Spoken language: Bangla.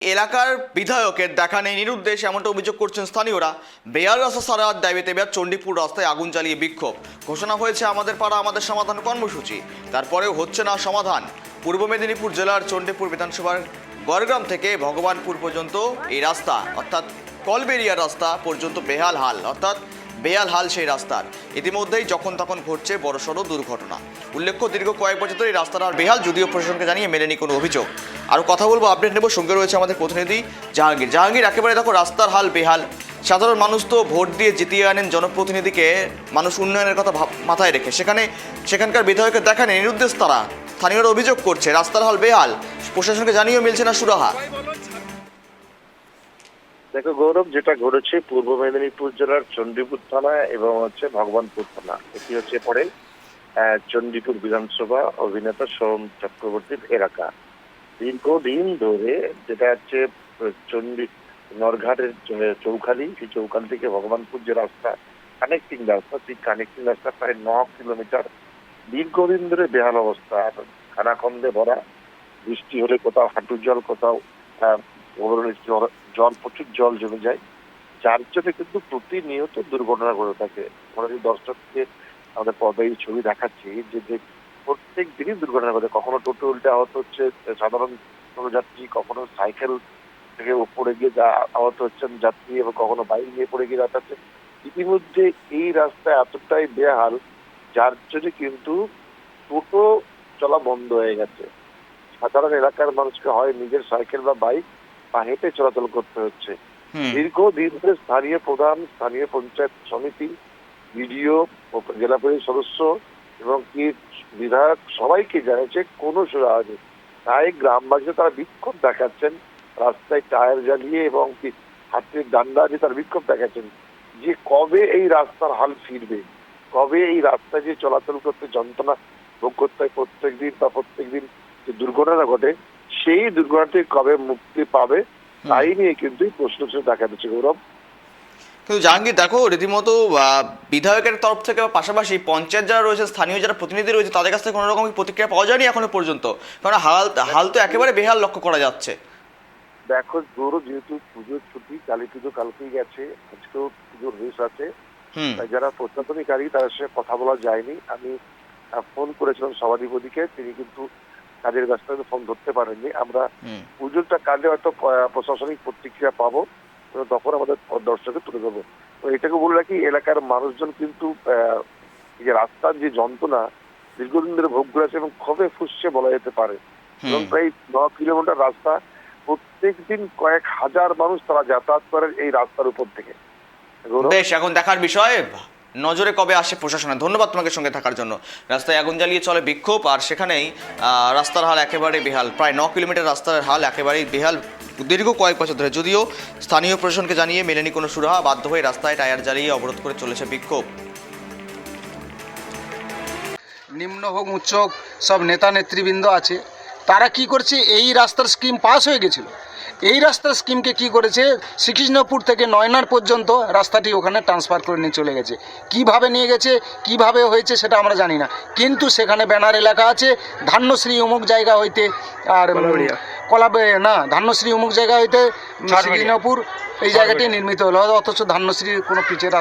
এলাকার বিধায়কের দেখা নেই নিরুদ্দেশ এমনটা অভিযোগ করছেন স্থানীয়রা। বেয়ার রাস্তা সারার দাবিতে এবার চণ্ডীপুর রাস্তায় আগুন জ্বালিয়ে বিক্ষোভ। ঘোষণা হয়েছে আমাদের পাড়া আমাদের সমাধান কর্মসূচি, তারপরেও হচ্ছে না সমাধান। পূর্ব মেদিনীপুর জেলার চণ্ডীপুর বিধানসভার গড়গ্রাম থেকে ভগবানপুর পর্যন্ত এই রাস্তা অর্থাৎ কলবেরিয়া রাস্তা পর্যন্ত বেহাল হাল, অর্থাৎ বেহাল হাল সেই রাস্তার। ইতিমধ্যেই যখন তখন ঘটছে বড়সড় দুর্ঘটনা। উল্লেখ্য, দীর্ঘ কয়েক বছর ধরে এই রাস্তার আর বেহাল, যদিও প্রশাসনকে জানিয়ে মেলেনি কোনো অভিযোগ। আরও কথা বলবো, আপডেট নেব। সঙ্গে রয়েছে আমাদের প্রতিনিধি জাহাঙ্গীর। জাহাঙ্গীর, একেবারে দেখো রাস্তার হাল বেহাল। সাধারণ মানুষ তো ভোট দিয়ে জিতিয়ে আনেন জনপ্রতিনিধিকে, মানুষ উন্নয়নের কথা মাথায় রেখে, সেখানকার বিধায়কের দেখা নেই নিরুদ্দেশ তারা। স্থানীয়রা অভিযোগ করছে রাস্তার হাল বেহাল, প্রশাসনকে জানিয়েও মিলছে না সুরাহা। দেখো গৌরব, যেটা ঘটেছে পূর্ব মেদিনীপুর জেলার চণ্ডীপুর থানা এবং ভগবানপুর থানা, এটি পরে চণ্ডীপুর বিধানসভা অভিনেতা সোম চক্রবর্তীর এলাকা। দীর্ঘদিন ধরে যেটা চণ্ডী নরঘাটের চৌখালি, সেই চৌখালি থেকে ভগবানপুর যে রাস্তা কানেক্টিং রাস্তা, সেই কানেক্টিং রাস্তা প্রায় 9 কিলোমিটার দীর্ঘদিন ধরে বেহাল অবস্থা, খানাখন্দে ভরা। বৃষ্টি হলে কোথাও হাঁটু জল, কোথাও জল, প্রচুর জল জমে যায়, যার জন্য কিন্তু প্রতিনিয়ত দুর্ঘটনা ঘটে থাকে। আমরা যদি দর্শককে আমাদের পর্দায় ছবি দেখাচ্ছি যে প্রত্যেক দিনই দুর্ঘটনা ঘটে। কখনো টোটো উল্টে আহত হচ্ছে সাধারণ কোনো যাত্রী, কখনো সাইকেল থেকে উপরে গিয়ে আহত হচ্ছেন যাত্রী, এবং কখনো বাইক নিয়ে পড়ে গিয়ে যাচ্ছে। ইতিমধ্যে এই রাস্তা এতটাই বেহাল, যার জন্য কিন্তু টোটো চলা বন্ধ হয়ে গেছে। সাধারণ এলাকার মানুষকে হয় নিজের সাইকেল বা বাইক বা হেঁটে চলাচল করতে হচ্ছে। দীর্ঘদিন ধরে স্থানীয় প্রধান, স্থানীয় পঞ্চায়েত সমিতি, বিডিও, জেলা পরিষদ সদস্য এবং কি বিধায়ক সবাইকে জানিয়েছে, কোনো সুরাহা নেই। তাই গ্রামবাসী তারা বিক্ষোভ দেখাচ্ছেন, রাস্তায় টায়ার জ্বালিয়ে এবং কি হাতের ডান্ডা দিয়ে তারা বিক্ষোভ দেখাচ্ছেন যে কবে এই রাস্তার হাল ফিরবে, কবে এই রাস্তায় যে চলাচল করতে যন্ত্রণা ভোগ করতে হয় প্রত্যেকদিন যে দুর্ঘটনা ঘটে, সেই দুর্ঘটনা থেকে কবে মুক্তি পাবে, তাই নিয়ে কিন্তু প্রশ্ন দেখা দিচ্ছে গৌরব। কিন্তু জাহাঙ্গীর, দেখো রীতিমতো বিধায়কের তরফ থেকে বা পাশাপাশি পঞ্চায়েত যারা রয়েছে, স্থানীয় যারা প্রতিনিধি রয়েছে, তাদের কাছ থেকে কোনো রকম প্রতিক্রিয়া পাওয়া যায়নি এখনো পর্যন্ত, কারণ হাল তো একেবারে বেহাল লক্ষ্য করা যাচ্ছে। দেখো গৌরব, যেহেতু পুজোর ছুটি, কালী পুজো কালকেই গেছে, আজকেও পুজোর রেস আছে, যারা প্রশাসনিকারী তাদের সাথে কথা বলা যায়নি। আমি ফোন করেছিলাম সভাধিপতিকে, তিনি কিন্তু কাজের ব্যস্ততা ফোন ধরতে পারেননি। আমরা পুজোরটা কাজে হয়তো প্রশাসনিক প্রতিক্রিয়া পাবো, তখন আমাদের দর্শকে তুলে দেবো। তো এটাকে বলে রাখি, এলাকার মানুষজন কিন্তু এই যে রাস্তার যে যন্ত্রণা দীর্ঘদিন ধরে ভোগ করেছে এবং ক্ষোভে ফুসছে বলা যেতে পারে। এবং প্রায় 9 কিলোমিটার রাস্তা, প্রত্যেক দিন কয়েক হাজার মানুষ তারা যাতায়াত করেন এই রাস্তার উপর থেকে। বেশ, এখন দেখার বিষয় নজরে কবে আসে প্রশাসনের। ধন্যবাদ তোমাকে সঙ্গে থাকার জন্য। রাস্তায় আগুন জ্বালিয়ে চলে বিক্ষোভ, আর সেখানেই রাস্তার হাল একেবারে বেহাল। প্রায় 9 কিলোমিটার রাস্তার হাল একেবারেই বেহাল দীর্ঘ কয়েক বছর ধরে, যদিও স্থানীয় প্রশাসনকে জানিয়ে মেলেনি কোনো সুরাহা। বাধ্য হয়ে রাস্তায় টায়ার জ্বালিয়ে অবরোধ করে চলেছে বিক্ষোভ। নিম্ন হোক উচ্চ হোক, সব নেতা নেতৃবৃন্দ আছে, তারা কি করছে, এই রাস্তার স্কিম পাস হয়ে গেছিল, এই রাস্তার স্কিমকে কি করেছে, শ্রীকৃষ্ণপুর থেকে নয়নার পর্যন্ত রাস্তাটি ওখানে ট্রান্সফার করে নিয়ে চলে গেছে। কিভাবে নিয়ে গেছে, কিভাবে হয়েছে সেটা আমরা জানি না, কিন্তু সেখানে ব্যানার এলাকা আছে, ধান্যশ্রী অমুক জায়গা হইতে, আর ধান্যশ্রী অমুক জায়গা হইতে শ্রীকৃষ্ণপুর এই জায়গাটি নির্মিত হলো, অথচ ধান্যশ্রীর কোনো পিচের